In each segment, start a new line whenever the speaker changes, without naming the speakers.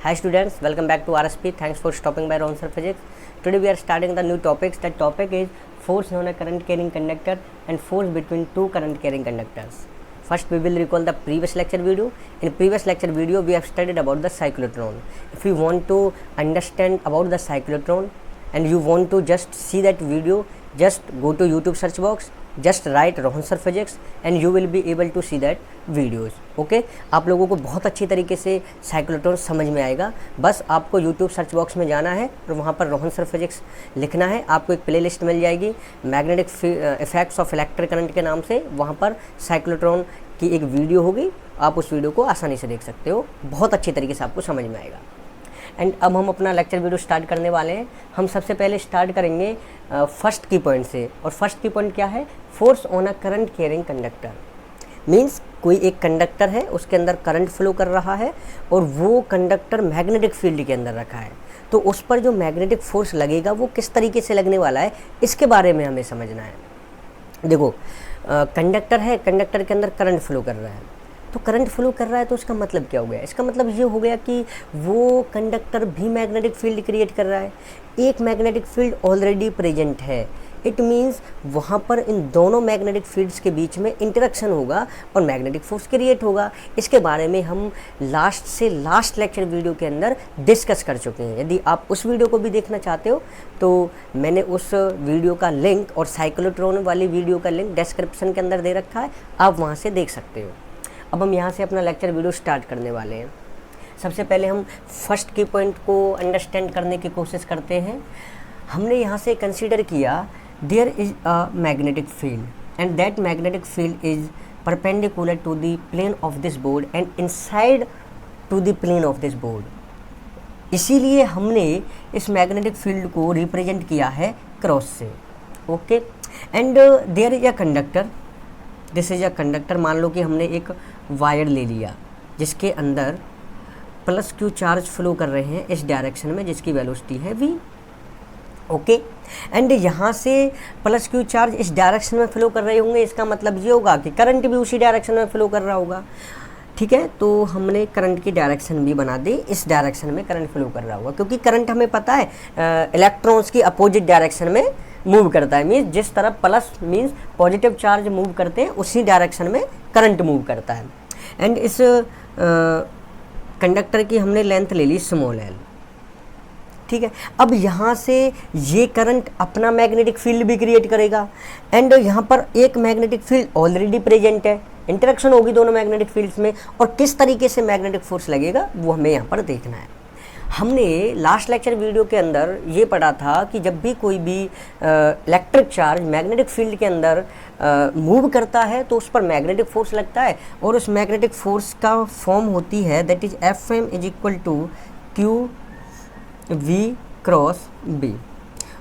Hi students, welcome back to RSP. Thanks for stopping by Ronser Physics. Today we are starting the new topics. That topic is force on a current carrying conductor and force between two current carrying conductors. First we will recall the previous lecture video. In previous lecture video we have studied about the cyclotron. If you want to understand about the cyclotron and you want to just see that video, just go to YouTube search box, just write Ronser Physics and you will be able to see that videos. Okay आप लोगों को बहुत अच्छी तरीके से cyclotron समझ में आएगा. बस आपको YouTube सर्च बॉक्स में जाना है और वहाँ पर रोहनसर फिजिक्स लिखना है. आपको एक प्लेलिस्ट मिल जाएगी magnetic effects of electric current के नाम से. वहाँ पर साइक्लोट्रॉन की एक वीडियो होगी, आप उस वीडियो को आसानी से देख सकते हो. बहुत अच्छी तरीके से आपको समझ में आएगा. एंड अब हम अपना लेक्चर वीडियो स्टार्ट करने वाले हैं. हम सबसे पहले स्टार्ट करेंगे फर्स्ट की पॉइंट से. और फर्स्ट की पॉइंट क्या है? Force on a current carrying conductor. Means कोई एक कंडक्टर है, उसके अंदर करंट फ्लो कर रहा है और वो कंडक्टर मैग्नेटिक फील्ड के अंदर रखा है. तो उस पर जो मैग्नेटिक फोर्स लगेगा वो किस तरीके से लगने वाला है, इसके बारे में हमें समझना है. देखो कंडक्टर है, कंडक्टर के अंदर करंट फ्लो कर रहा है. तो करंट फ्लो कर रहा है तो इसका मतलब क्या हो गया? इसका मतलब ये हो गया कि वो कंडक्टर भी मैग्नेटिक फील्ड क्रिएट कर रहा है. एक मैग्नेटिक फील्ड ऑलरेडी प्रेजेंट है. इट मीन्स वहाँ पर इन दोनों मैग्नेटिक फील्ड्स के बीच में इंटरेक्शन होगा और मैग्नेटिक फोर्स क्रिएट होगा. इसके बारे में हम लास्ट से लास्ट लेक्चर वीडियो के अंदर डिस्कस कर चुके हैं. यदि आप उस वीडियो को भी देखना चाहते हो तो मैंने उस वीडियो का लिंक और साइक्लोट्रॉन वाली वीडियो का लिंक डिस्क्रिप्शन के अंदर दे रखा है, आप वहाँ से देख सकते हो. अब हम यहाँ से अपना लेक्चर वीडियो स्टार्ट करने वाले हैं. सबसे पहले हम फर्स्ट की पॉइंट को अंडरस्टैंड करने की कोशिश करते हैं. हमने यहाँ से कंसीडर किया there is a magnetic field and that magnetic field is perpendicular to the plane of this board and inside to the plane of this board. इसीलिए हमने इस मैग्नेटिक फील्ड को रिप्रेजेंट किया है क्रॉस से. Okay and there is a conductor. This is a conductor. मान लो कि हमने एक वायर ले लिया जिसके अंदर प्लस क्यू चार्ज फ्लो कर रहे हैं इस डायरेक्शन में, जिसकी वेलोसिटी है v. ओके एंड यहाँ से प्लस क्यू चार्ज इस डायरेक्शन में फ्लो कर रहे होंगे. इसका मतलब ये होगा कि करंट भी उसी डायरेक्शन में फ्लो कर रहा होगा. ठीक है, तो हमने करंट की डायरेक्शन भी बना दी. इस डायरेक्शन में करंट फ्लो कर रहा होगा क्योंकि करंट हमें पता है इलेक्ट्रॉन्स की अपोजिट डायरेक्शन में मूव करता है. मीन्स जिस तरफ plus means positive charge move करते हैं उसी डायरेक्शन में करंट मूव करता है. एंड इस कंडक्टर की हमने लेंथ ले ली स्मॉल एल. ठीक है, अब यहाँ से ये करंट अपना मैग्नेटिक फील्ड भी क्रिएट करेगा एंड यहाँ पर एक मैग्नेटिक फील्ड ऑलरेडी प्रेजेंट है. इंटरेक्शन होगी दोनों मैग्नेटिक फील्ड्स में और किस तरीके से मैग्नेटिक फोर्स लगेगा वो हमें यहाँ पर देखना है. हमने लास्ट लेक्चर वीडियो के अंदर ये पढ़ा था कि जब भी कोई भी इलेक्ट्रिक चार्ज मैग्नेटिक फील्ड के अंदर मूव करता है तो उस पर मैग्नेटिक फोर्स लगता है और उस मैग्नेटिक फोर्स का फॉर्म होती है that is F M is equal to Q V cross B.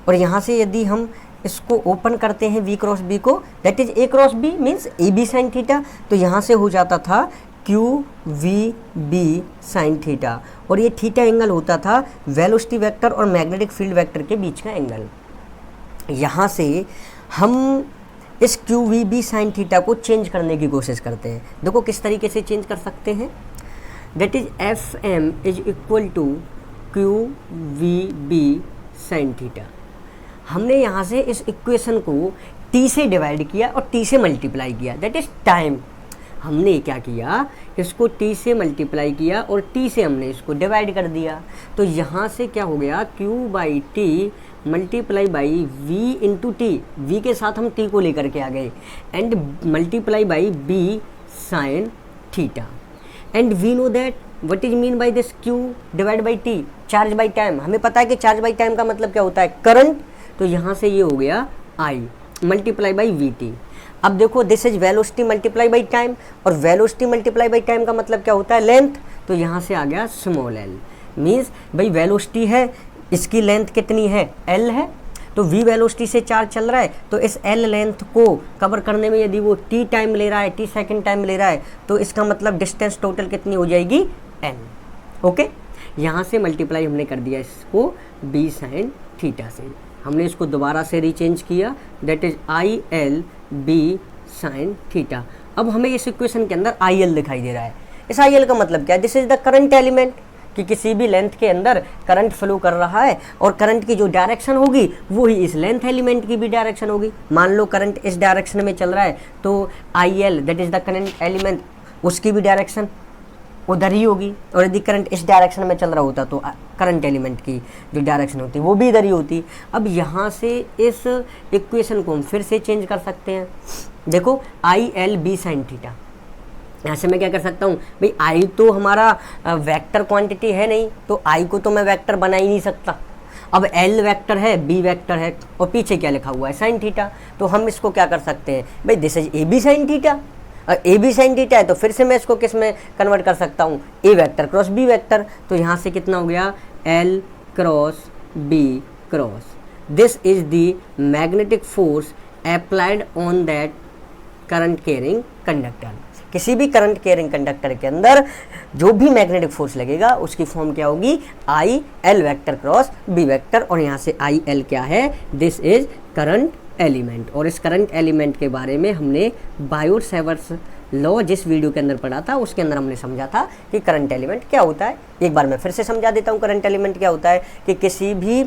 और यहाँ से यदि हम इसको ओपन करते हैं v क्रॉस b को, that is a cross b means A B sine theta. तो यहाँ से हो जाता था Q V B sine theta और ये थीटा एंगल होता था वेलोसिटी वेक्टर और मैग्नेटिक फील्ड वेक्टर के बीच का एंगल. यहाँ से हम इस Q V B sine theta को चेंज करने की कोशिश करते हैं. देखो किस तरीके से चेंज कर सकते हैं. That is F M is equal to Q V B sine theta. हमने यहाँ से इस इक्वेशन को t से डिवाइड किया और t से मल्टीप्लाई किया. That is time. हमने क्या किया, इसको t से मल्टीप्लाई किया और t से हमने इसको डिवाइड कर दिया. तो यहाँ से क्या हो गया, q by T multiply by v into T. v के साथ हम t को लेकर के आ गए एंड multiply by b sine theta. And we know that what is mean by this q divide by t, charge by time. हमें पता है कि चार्ज बाई टाइम का मतलब क्या होता है, करंट. तो यहाँ से ये हो गया I multiply by we T. अब देखो this is velocity multiply by time और वेलोसिटी मल्टीप्लाई बाई टाइम का मतलब क्या होता है, लेंथ. तो यहाँ से आ गया स्मॉल एल. मीन्स भाई वेलोसिटी है, इसकी लेंथ कितनी है, एल है. तो v वेलोसिटी से चार्ज चल रहा है तो इस l लेंथ को कवर करने में यदि वो t टाइम ले रहा है, t सेकेंड टाइम ले रहा है, तो इसका मतलब डिस्टेंस टोटल कितनी हो जाएगी, n. ओके, यहाँ से मल्टीप्लाई हमने कर दिया इसको b साइन थीटा से. हमने इसको दोबारा से रीचेंज किया, that is I L B sine theta. अब हमें इस इक्वेशन के अंदर आई एल दिखाई दे रहा है. इस आई एल का मतलब क्या है, this is the current element. कि किसी भी लेंथ के अंदर करंट फ्लो कर रहा है और करंट की जो डायरेक्शन होगी वो ही इस लेंथ एलिमेंट की भी डायरेक्शन होगी। मान लो करंट इस डायरेक्शन में चल रहा है तो I L that is the current element, उसकी भी डायरेक्शन उधर ही होगी, और यदि करंट इस डायरेक्शन में चल रहा होता तो करंट एलिमेंट की जो डायरेक्शन होती वो भी इधर ही होती। अब यहाँ से इस इक्वेशन को हम फिर से चेंज कर सकते हैं। देखो I L B sine theta, यहाँ से मैं क्या कर सकता हूँ भाई, आई तो हमारा वेक्टर क्वांटिटी है नहीं, तो आई को तो मैं वेक्टर बना ही नहीं सकता। अब एल वेक्टर है, बी वेक्टर है, और पीछे क्या लिखा हुआ है साइन थीटा, तो हम इसको क्या कर सकते हैं भाई, this is A B sine theta. A B sine theta है तो फिर से मैं इसको किस में कन्वर्ट कर सकता हूँ, A vector cross B vector. तो यहाँ से कितना हो गया, L cross B cross, this is the magnetic force applied on that current carrying conductor. किसी भी करंट कैरिंग कंडक्टर के अंदर जो भी मैग्नेटिक फोर्स लगेगा उसकी फॉर्म क्या होगी, I L vector cross B vector, और यहाँ से आई एल क्या है, दिस इज करंट एलिमेंट। और इस करंट एलिमेंट के बारे में हमने बायोट सेवर्स लॉ जिस वीडियो के अंदर पढ़ा था उसके अंदर हमने समझा था कि करंट एलिमेंट क्या होता है। एक बार मैं फिर से समझा देता हूँ करंट एलिमेंट क्या होता है, कि किसी भी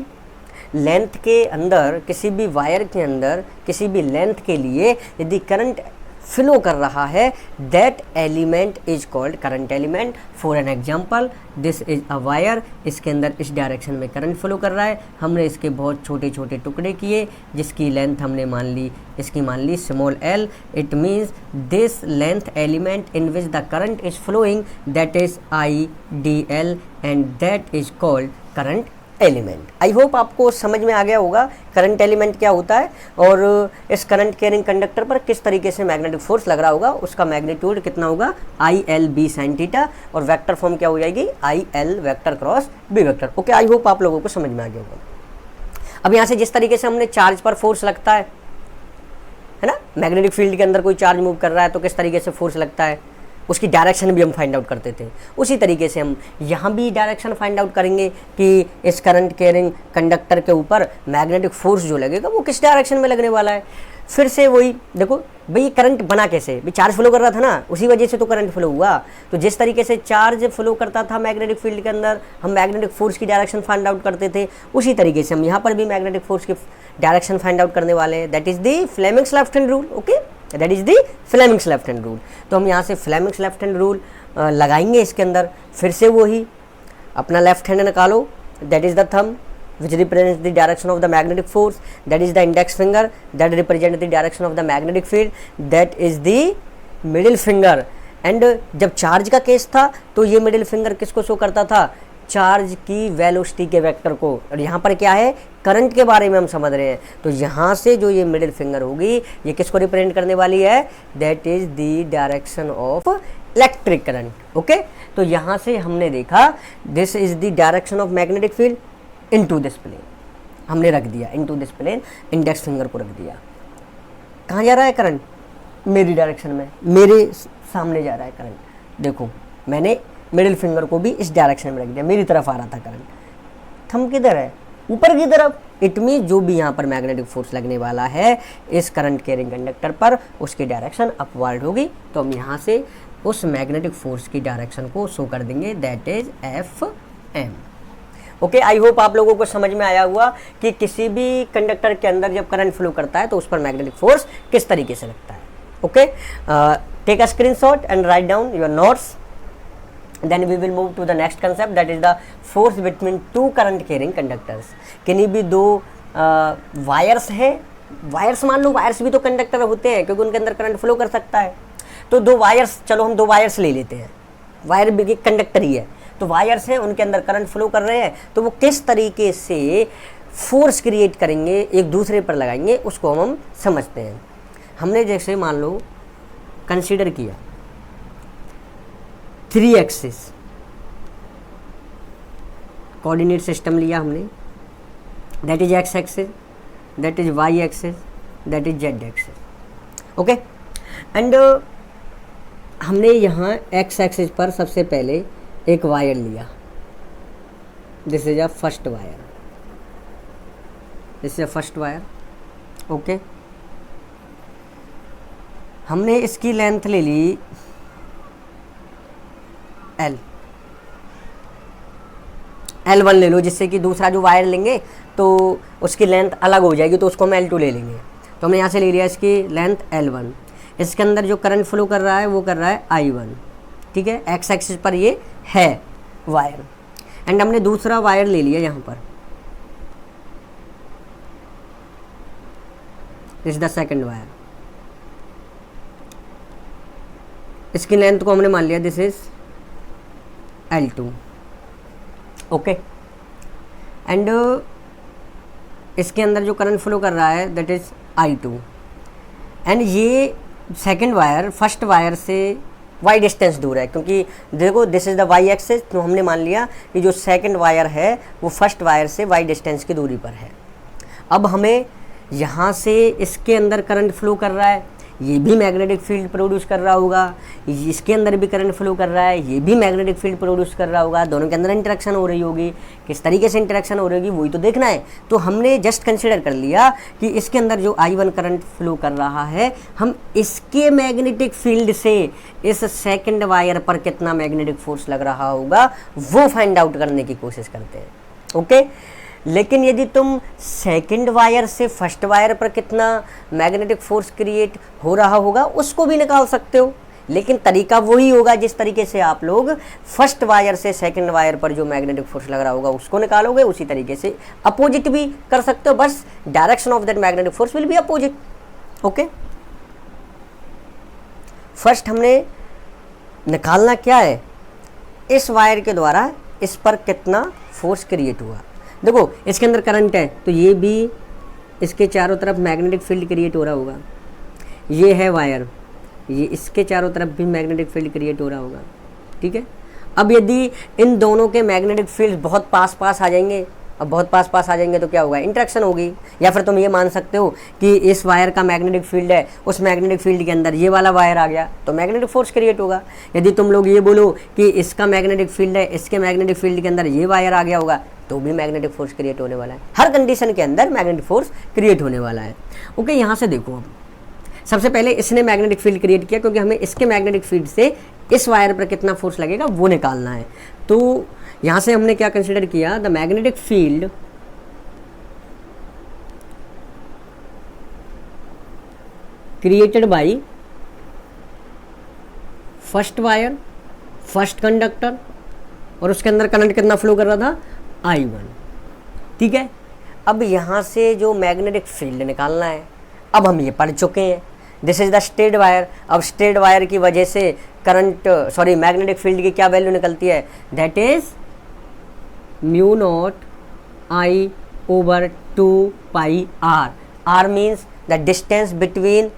लेंथ के अंदर, किसी भी वायर के अंदर, किसी भी लेंथ के लिए यदि करंट फ्लो कर रहा है, that element is called current element. For an example, this is a wire, इसके अंदर इस डायरेक्शन में करंट फ्लो कर रहा है, हमने इसके बहुत छोटे छोटे टुकड़े किए जिसकी लेंथ हमने मान ली, इसकी मान ली small L. It means this length element in which the current is flowing, that is I D L, and that is called current element. I hope आपको समझ में आ गया होगा करंट एलिमेंट क्या होता है, और इस करंट कैरिंग कंडक्टर पर किस तरीके से मैग्नेटिक फोर्स लग रहा होगा, उसका मैग्नीट्यूड कितना होगा, I L B sine theta, और वेक्टर फॉर्म क्या हो जाएगी, I L vector cross B vector. Okay, I hope आप लोगों को समझ में आ गया होगा। अब यहाँ से जिस तरीके से हमने चार्ज पर फोर्स लगता है ना, मैग्नेटिक फील्ड के अंदर कोई चार्ज मूव कर रहा है तो किस तरीके से फोर्स लगता है, उसकी डायरेक्शन भी हम फाइंड आउट करते थे, उसी तरीके से हम यहाँ भी डायरेक्शन फाइंड आउट करेंगे कि इस करंट कैरिंग कंडक्टर के ऊपर मैग्नेटिक फोर्स जो लगेगा वो किस डायरेक्शन में लगने वाला है। फिर से वही देखो भाई, ये करंट बना कैसे, भाई चार्ज फ्लो कर रहा था ना, उसी वजह से तो करंट फ्लो हुआ। तो जिस तरीके से चार्ज फ्लो करता था मैग्नेटिक फील्ड के अंदर, हम मैग्नेटिक फोर्स की डायरेक्शन फाइंड आउट करते थे, उसी तरीके से हम यहाँ पर भी मैग्नेटिक फोर्स की डायरेक्शन फाइंड आउट करने वाले हैं। That is the Fleming's left hand rule. Okay, that is the Fleming's left hand rule. तो हम यहाँ से फ्लेमिंग्स लेफ्ट हैंड रूल लगाएंगे इसके अंदर। फिर से वही अपना लेफ्ट हैंड निकालो, that is the thumb which represents the direction of the magnetic force, that is the index finger that represents the direction of the magnetic field, that is the middle finger। and जब charge का case था तो ये middle finger किसको show करता था, charge की velocity के वेक्टर को। और यहाँ पर क्या है, करंट के बारे में हम समझ रहे हैं, तो यहाँ से जो ये मिडिल फिंगर होगी ये किसको रिप्रेजेंट करने वाली है, that is the direction of electric current. Okay, तो यहाँ से हमने देखा this is the direction of magnetic field into this plane, हमने रख दिया into this plane, index finger को रख दिया। कहाँ जा रहा है करंट, मेरी डायरेक्शन में, मेरे सामने जा रहा है करंट। देखो मैंने मिडिल फिंगर को भी इस डायरेक्शन में रख दिया, मेरी तरफ आ रहा था करंट। थंब किधर है, ऊपर की तरफ। इट मीन जो भी यहाँ पर मैग्नेटिक फोर्स लगने वाला है इस करंट कैरिंग कंडक्टर पर, उसकी डायरेक्शन अपवर्ड होगी। तो हम यहाँ से उस मैग्नेटिक फोर्स की डायरेक्शन को शो कर देंगे, that is F M. Okay, I hope आप लोगों को समझ में आया हुआ कि किसी भी कंडक्टर के अंदर जब करंट फ्लो करता है तो उस पर मैग्नेटिक फोर्स किस तरीके से लगता है। Okay, take a screenshot and write down your notes, then we will move to the next concept, that is the force between two current carrying conductors. किन्हीं भी दो वायर्स हैं, वायर्स मान लो, वायर्स भी तो कंडक्टर होते हैं क्योंकि उनके अंदर करंट फ्लो कर सकता है। तो दो वायर्स, चलो हम दो वायर्स ले लेते हैं, वायर भी कंडक्टर ही है, तो वायर्स हैं उनके अंदर करंट फ्लो कर रहे हैं, तो वो किस तरीके से फोर्स क्रिएट करेंगे, एक दूसरे पर लगाएंगे, उसको हम समझते हैं। हमने जैसे मान लो कंसीडर किया 3 एक्सिस कोऑर्डिनेट सिस्टम लिया हमने, that is X axis, that is Y axis, that is Z axis. Okay, and हमने यहाँ एक्स एक्सिस पर सबसे पहले एक वायर लिया, this is a first wire, this is a first wire. Okay, हमने इसकी लेंथ ले ली L, L1 ले लो, जिससे कि दूसरा जो वायर लेंगे तो उसकी लेंथ अलग हो जाएगी, तो उसको हम L2 ले लेंगे। तो हमने यहाँ से ले लिया इसकी लेंथ L1। इसके अंदर जो करंट फ्लो कर रहा है वो कर रहा है I1, ठीक है, एक्स एक्सिस पर ये है वायर। एंड हमने दूसरा वायर ले लिया यहाँ पर, this is the second wire. इसकी लेंथ को हमने मान लिया this is L2, okay. And इसके अंदर जो करंट फ्लो कर रहा है दैट इज I2। एंड ये सेकंड वायर फर्स्ट वायर से y डिस्टेंस दूर है, क्योंकि देखो this is the y axis, तो हमने मान लिया कि जो सेकंड वायर है वो फर्स्ट वायर से y डिस्टेंस की दूरी पर है। अब हमें यहाँ से इसके अंदर करंट फ्लो कर रहा है, ये भी मैग्नेटिक फील्ड प्रोड्यूस कर रहा होगा, इसके अंदर भी करंट फ्लो कर रहा है, ये भी मैग्नेटिक फील्ड प्रोड्यूस कर रहा होगा, दोनों के अंदर इंटरेक्शन हो रही होगी। किस तरीके से इंटरेक्शन हो रही होगी वही तो देखना है। तो हमने जस्ट कंसिडर कर लिया कि इसके अंदर जो I1 करंट फ्लो कर रहा है, हम इसके मैग्नेटिक फील्ड से इस सेकेंड वायर पर कितना मैग्नेटिक फोर्स लग रहा होगा वो फाइंड आउट करने की कोशिश करते हैं, ओके। लेकिन यदि तुम सेकंड वायर से फर्स्ट वायर पर कितना मैग्नेटिक फोर्स क्रिएट हो रहा होगा उसको भी निकाल सकते हो, लेकिन तरीका वही होगा जिस तरीके से आप लोग फर्स्ट वायर से सेकंड वायर पर जो मैग्नेटिक फोर्स लग रहा होगा उसको निकालोगे, उसी तरीके से अपोजिट भी कर सकते हो, बस direction of that magnetic force will be opposite, okay. First हमने निकालना क्या है, इस वायर के द्वारा इस पर कितना फोर्स क्रिएट हुआ। देखो इसके अंदर करंट है तो ये भी इसके चारों तरफ मैग्नेटिक फील्ड क्रिएट हो रहा होगा, ये है वायर, ये इसके चारों तरफ भी मैग्नेटिक फील्ड क्रिएट हो रहा होगा, ठीक है। अब यदि इन दोनों के मैग्नेटिक फील्ड बहुत पास पास आ जाएंगे, अब बहुत पास पास आ जाएंगे तो क्या होगा, इंटरेक्शन होगी। या फिर तुम ये मान सकते हो कि इस वायर का मैग्नेटिक फील्ड है, उस मैग्नेटिक फील्ड के अंदर ये वाला वायर आ गया तो मैग्नेटिक फोर्स क्रिएट होगा। यदि तुम लोग ये बोलो कि इसका मैग्नेटिक फील्ड है, इसके मैग्नेटिक फील्ड के अंदर ये वायर आ गया होगा तो भी मैग्नेटिक फोर्स क्रिएट होने वाला है। हर कंडीशन के अंदर मैग्नेटिक फोर्स क्रिएट होने वाला है, ओके। यहाँ से देखो, अब सबसे पहले इसने मैग्नेटिक फील्ड क्रिएट किया, क्योंकि हमें इसके मैग्नेटिक फील्ड से इस वायर पर कितना फोर्स लगेगा वो निकालना है। तो यहाँ से हमने क्या कंसिडर किया, the magnetic field created by first wire, first conductor, और उसके अंदर करंट कितना फ्लो कर रहा था, I1, ठीक है। अब यहाँ से जो मैग्नेटिक फील्ड निकालना है, अब हम ये पढ़ चुके हैं, this is the straight wire. अब स्ट्रेट वायर की वजह से करंट मैग्नेटिक फील्ड की क्या वैल्यू निकलती है, that is mu naught I over 2πr। R means the distance between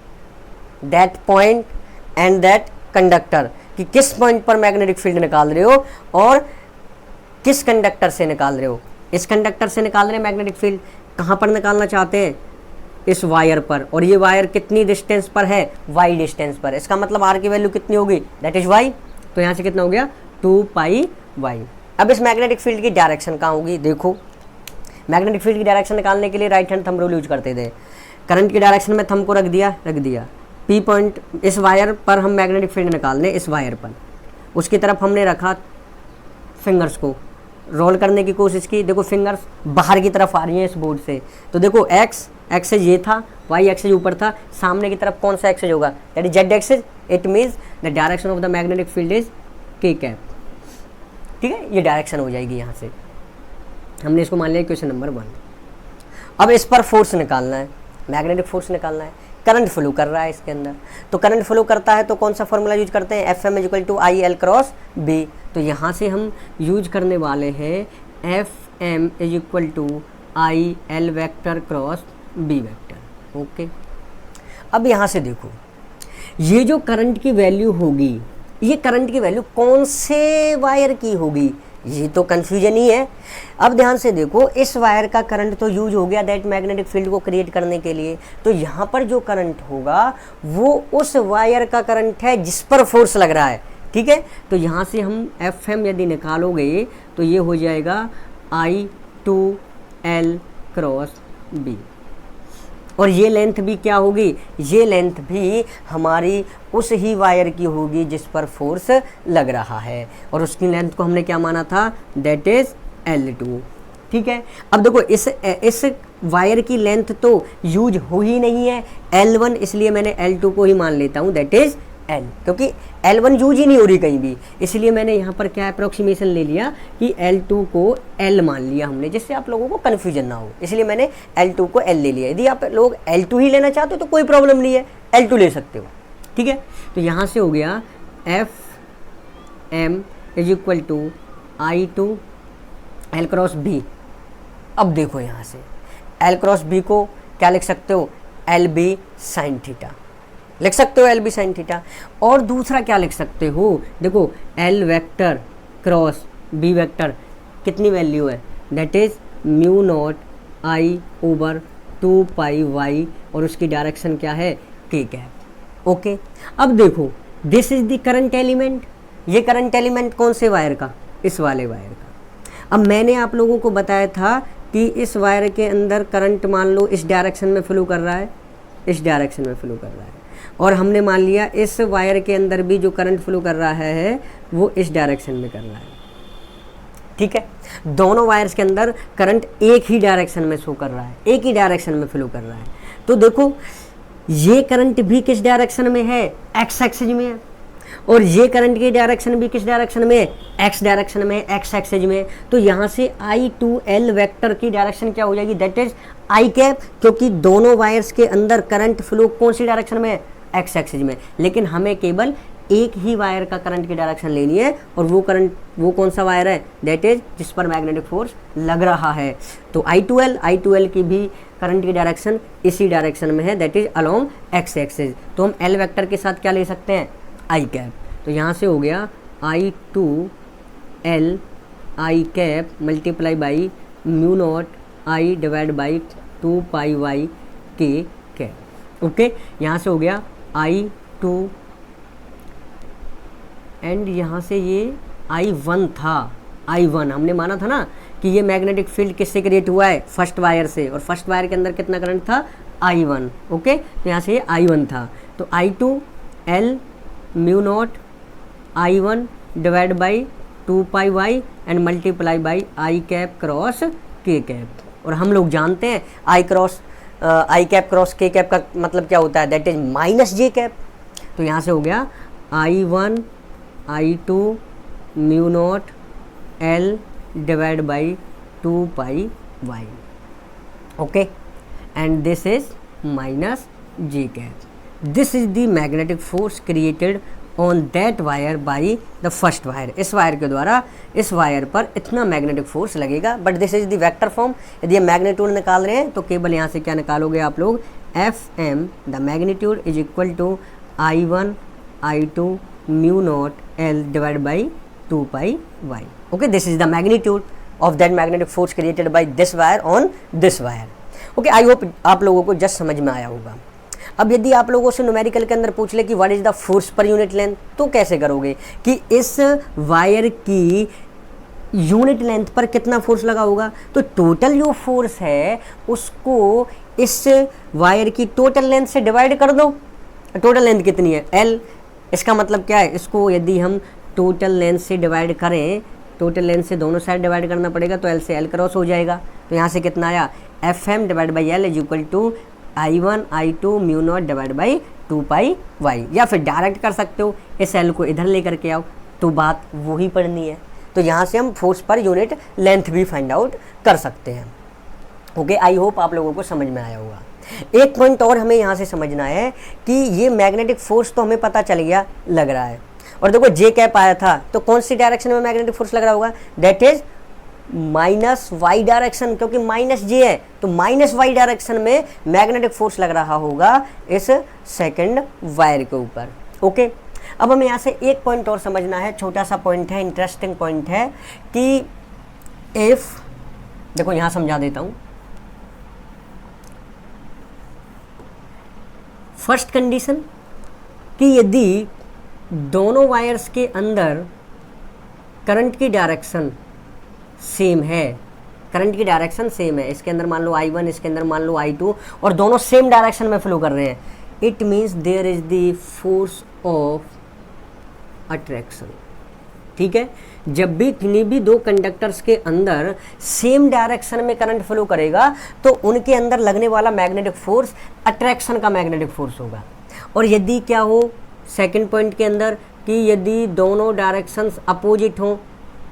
that point and that conductor, कि किस पॉइंट पर मैग्नेटिक फील्ड निकाल रहे हो और किस कंडक्टर से निकाल रहे हो। इस कंडक्टर से निकाल रहे हैं मैग्नेटिक फील्ड, कहाँ पर निकालना चाहते हैं, इस वायर पर, और ये वायर कितनी डिस्टेंस पर है, y डिस्टेंस पर। इसका मतलब r की वैल्यू कितनी होगी, दैट इज y। तो यहाँ से कितना हो गया, 2πy। अब इस मैग्नेटिक फील्ड की डायरेक्शन कहाँ होगी, देखो मैग्नेटिक फील्ड की डायरेक्शन निकालने के लिए right hand thumb rule use करते थे। करंट की डायरेक्शन में थंब को रख दिया, P पॉइंट, इस वायर पर हम मैग्नेटिक फील्ड निकालने, इस वायर पर, उसकी तरफ हमने रखा फिंगर्स को, रोल करने की कोशिश की। देखो फिंगर्स बाहर की तरफ आ रही हैं इस बोर्ड से, तो देखो एक्स एक्सेस ये था, वाई एक्सेस ऊपर था, सामने की तरफ कौन सा एक्सेस होगा, that is Z axis. It means the direction of the magnetic field is k cap, ठीक है। ये डायरेक्शन हो जाएगी यहाँ से, हमने इसको मान लिया क्वेश्चन नंबर 1। अब इस पर फोर्स निकालना है, मैग्नेटिक फोर्स निकालना है। करंट फ्लो कर रहा है इसके अंदर, तो करंट फ्लो करता है तो कौन सा फॉर्मूला यूज करते हैं, Fm = IL क्रॉस B। तो यहाँ से हम यूज करने वाले हैं Fm = IL vector cross B vector, okay. अब यहाँ से देखो, ये जो करंट की वैल्यू होगी, ये करंट की वैल्यू कौन से वायर की होगी, ये तो कंफ्यूजन ही है। अब ध्यान से देखो, इस वायर का करंट तो यूज हो गया दैट मैग्नेटिक फील्ड को क्रिएट करने के लिए, तो यहाँ पर जो करंट होगा वो उस वायर का करंट है जिस पर फोर्स लग रहा है, ठीक है। तो यहाँ से हम Fm यदि निकालोगे तो ये हो जाएगा I2L क्रॉस B, और ये लेंथ भी क्या होगी, ये लेंथ भी हमारी उस ही वायर की होगी जिस पर फोर्स लग रहा है, और उसकी लेंथ को हमने क्या माना था, दैट इज L2। ठीक है, अब देखो इस वायर की लेंथ तो यूज हो ही नहीं है L1, इसलिए मैंने L2 को ही मान लेता हूँ दैट इज L, क्योंकि L1 यूज ही नहीं हो रही कहीं भी, इसलिए मैंने यहाँ पर क्या अप्रोक्सीमेशन ले लिया कि L2 को L मान लिया हमने, जिससे आप लोगों को कन्फ्यूजन ना हो, इसलिए मैंने L2 को L ले लिया। यदि आप लोग L2 ही लेना चाहते हो तो कोई प्रॉब्लम नहीं है, L2 ले सकते हो। ठीक है, तो यहाँ से हो गया FM is equal to I2 L cross B। अब देखो यहाँ से L क्रॉस B को क्या लिख सकते हो, LB साइन थीटा लिख सकते हो, LB साइन थीटा। और दूसरा क्या लिख सकते हो, देखो L vector cross B vector कितनी वैल्यू है, that is mu naught I over 2 pi y, और उसकी डायरेक्शन क्या है, k कैप। ओके, अब देखो this is the current element, ये करंट एलिमेंट कौन से वायर का, इस वाले वायर का। अब मैंने आप लोगों को बताया था कि इस वायर के अंदर करंट मान लो इस डायरेक्शन में फ्लो कर रहा है, इस डायरेक्शन में फ्लो कर रहा है, और हमने मान लिया इस वायर के अंदर भी जो करंट फ्लो कर रहा है वो इस डायरेक्शन में कर रहा है। ठीक है, दोनों वायर्स के अंदर करंट एक ही डायरेक्शन में शो कर रहा है, एक ही डायरेक्शन में फ्लो कर रहा है। तो देखो ये करंट भी किस डायरेक्शन में है, एक्स एक्सिस में है, और ये करंट की डायरेक्शन भी किस डायरेक्शन में, एक्स डायरेक्शन में, एक्स एक्सिस में। तो यहाँ से I2L वेक्टर की डायरेक्शन क्या हो जाएगी, दैट इज आई कैप, क्योंकि दोनों वायर्स के अंदर करंट फ्लो कौन सी डायरेक्शन में है, एक्स एक्सिस में। लेकिन हमें केवल एक ही वायर का करंट की डायरेक्शन लेनी है, और वो करंट वो कौन सा वायर है, दैट इज जिस पर मैग्नेटिक फोर्स लग रहा है। तो I2L की भी करंट की डायरेक्शन इसी डायरेक्शन में है, that is along x axis. तो हम L वेक्टर के साथ क्या ले सकते हैं, आई कैप। तो यहाँ से हो गया I2L I cap multiply by mu naught I divide by 2 pi y k cap. Okay, यहाँ से हो गया I2, एंड यहाँ से ये I1 था, I1 हमने माना था ना कि ये मैग्नेटिक फील्ड किससे क्रिएट हुआ है, फर्स्ट वायर से, और फर्स्ट वायर के अंदर कितना करंट था, I1। ओके, तो यहाँ से ये I1 था। तो I2L mu naught I1 divide by 2 pi y and multiply by I cap cross k cap. और हम लोग जानते हैं आई कैप क्रॉस k कैप का मतलब क्या होता है, that is minus j cap. तो यहाँ से हो गया I1 I2 mu naught L divide by 2 pi y। Okay, and this is minus j cap. This is the magnetic force created on that wire by the first wire. इस wire के द्वारा इस wire पर इतना magnetic force लगेगा, but this is the vector form. यदि ये magnitude निकाल रहे हैं तो केवल यहाँ से क्या निकालोगे आप लोग, FM the magnitude is equal to I1 I2 mu naught L divide by 2 pi y। ओके, this is the magnitude of that magnetic force created by this wire on this wire. Okay, I hope आप लोगों को just समझ में आया होगा। अब यदि आप लोगों से न्यूमेरिकल के अंदर पूछ ले कि what is the force per unit length, तो कैसे करोगे कि इस वायर की यूनिट लेंथ पर कितना फोर्स लगा होगा। तो टोटल जो फोर्स है उसको इस वायर की टोटल लेंथ से डिवाइड कर दो। टोटल लेंथ कितनी है, L। इसका मतलब क्या है, इसको यदि हम टोटल लेंथ से डिवाइड करें, टोटल लेंथ से दोनों साइड डिवाइड करना पड़ेगा, तो L से L क्रॉस हो जाएगा। तो यहाँ से कितना आया, FM divide by L is equal to I1 I2 mu naught divide by 2 pi y। या फिर डायरेक्ट कर सकते हो, इस L को इधर लेकर के आओ, तो बात वही पढ़नी है। तो यहाँ से हम फोर्स पर यूनिट लेंथ भी फाइंड आउट कर सकते हैं। ओके, आई होप आप लोगों को समझ में आया होगा। एक पॉइंट और हमें यहाँ से समझना है कि ये मैग्नेटिक फोर्स तो हमें पता चल गया लग रहा है, और देखो जे कैप आया था, तो कौन सी डायरेक्शन में मैग्नेटिक फोर्स लग रहा होगा, that is minus Y direction, क्योंकि माइनस जे है तो माइनस वाई डायरेक्शन में मैग्नेटिक फोर्स लग रहा होगा इस सेकंड वायर के ऊपर। ओके, अब हमें यहाँ से एक पॉइंट और समझना है, छोटा सा पॉइंट है, इंटरेस्टिंग पॉइंट है कि इफ, देखो यहाँ समझा देता हूँ। फर्स्ट कंडीशन कि यदि दोनों वायर्स के अंदर करंट की डायरेक्शन सेम है, करंट की डायरेक्शन सेम है, इसके अंदर मान लो I1, इसके अंदर मान लो I2, और दोनों सेम डायरेक्शन में फ्लो कर रहे हैं, it means there is the force of attraction. ठीक है। जब भी किन्हीं भी दो कंडक्टर्स के अंदर सेम डायरेक्शन में करंट फ्लो करेगा तो उनके अंदर लगने वाला मैग्नेटिक फोर्स अट्रैक्शन का मैग्नेटिक फोर्स होगा। और यदि क्या हो सेकंड पॉइंट के अंदर कि यदि दोनों डायरेक्शंस अपोजिट हों,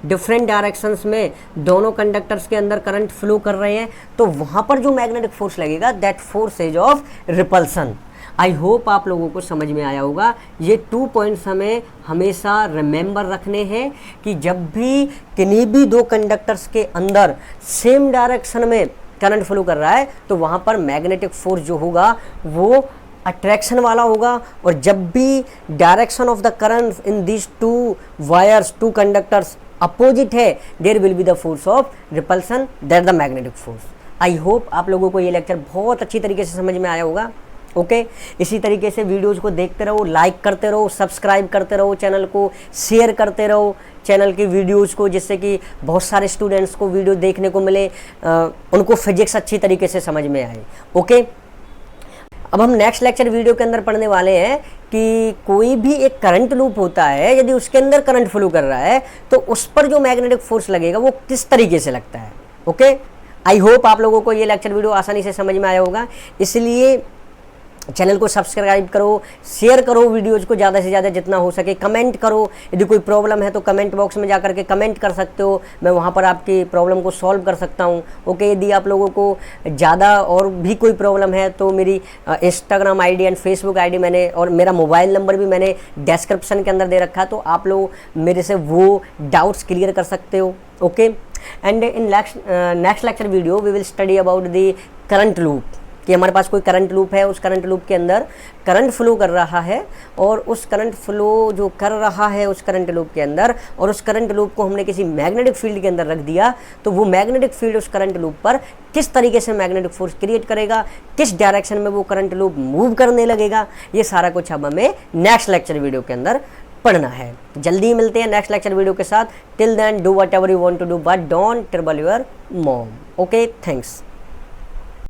डिफरेंट डायरेक्शंस में दोनों कंडक्टर्स के अंदर करंट फ्लो कर रहे हैं, तो वहाँ पर जो मैग्नेटिक फोर्स लगेगा that force is of repulsion. I hope आप लोगों को समझ में आया होगा। ये 2 पॉइंट्स हमें हमेशा रिमेंबर रखने हैं कि जब भी किन्हीं भी दो कंडक्टर्स के अंदर सेम डायरेक्शन में करंट फ्लो कर रहा है तो वहाँ पर मैग्नेटिक फोर्स जो होगा वो अट्रैक्शन वाला होगा। और जब भी direction of the current in this two wires, two conductors opposite है, there will be the force of repulsion, that the magnetic force. I hope आप लोगों को ये लेक्चर बहुत अच्छी तरीके से समझ में आया होगा। ओके, इसी तरीके से वीडियोज़ को देखते रहो, लाइक करते रहो, सब्सक्राइब करते रहो, चैनल को शेयर करते रहो, चैनल की वीडियोज़ को, जिससे कि बहुत सारे स्टूडेंट्स को वीडियो देखने को मिले, उनको फिजिक्स अच्छी तरीके से समझ में आए। ओके, अब हम नेक्स्ट लेक्चर वीडियो के अंदर पढ़ने वाले हैं कि कोई भी एक करंट लूप होता है, यदि उसके अंदर करंट फ्लो कर रहा है तो उस पर जो मैग्नेटिक फोर्स लगेगा वो किस तरीके से लगता है। ओके, आई होप आप लोगों को ये लेक्चर वीडियो आसानी से समझ में आया होगा। इसलिए चैनल को सब्सक्राइब करो, शेयर करो वीडियोज़ को ज़्यादा से ज़्यादा जितना हो सके, कमेंट करो। यदि कोई प्रॉब्लम है तो कमेंट बॉक्स में जा करके कमेंट कर सकते हो, मैं वहाँ पर आपकी प्रॉब्लम को सॉल्व कर सकता हूँ। ओके, यदि आप लोगों को ज़्यादा और भी कोई प्रॉब्लम है तो मेरी Instagram ID and Facebook ID मैंने, और मेरा मोबाइल नंबर भी मैंने डिस्क्रिप्शन के अंदर दे रखा है, तो आप लोग मेरे से वो डाउट्स क्लियर कर सकते हो। Okay, and in next lecture video we will study about the current loop, कि हमारे पास कोई करंट लूप है, उस करंट लूप के अंदर करंट फ्लो कर रहा है, और उस करंट फ्लो जो कर रहा है उस करंट लूप के अंदर, और उस करंट लूप को हमने किसी मैग्नेटिक फील्ड के अंदर रख दिया, तो वो मैग्नेटिक फील्ड उस करंट लूप पर किस तरीके से मैग्नेटिक फोर्स क्रिएट करेगा, किस डायरेक्शन में वो करंट लूप मूव करने लगेगा, ये सारा कुछ अब हमें नेक्स्ट लेक्चर वीडियो के अंदर पढ़ना है। जल्दी मिलते हैं नेक्स्ट लेक्चर वीडियो के साथ। Till then do whatever you want to do, but don't trouble your mom. Okay, thanks.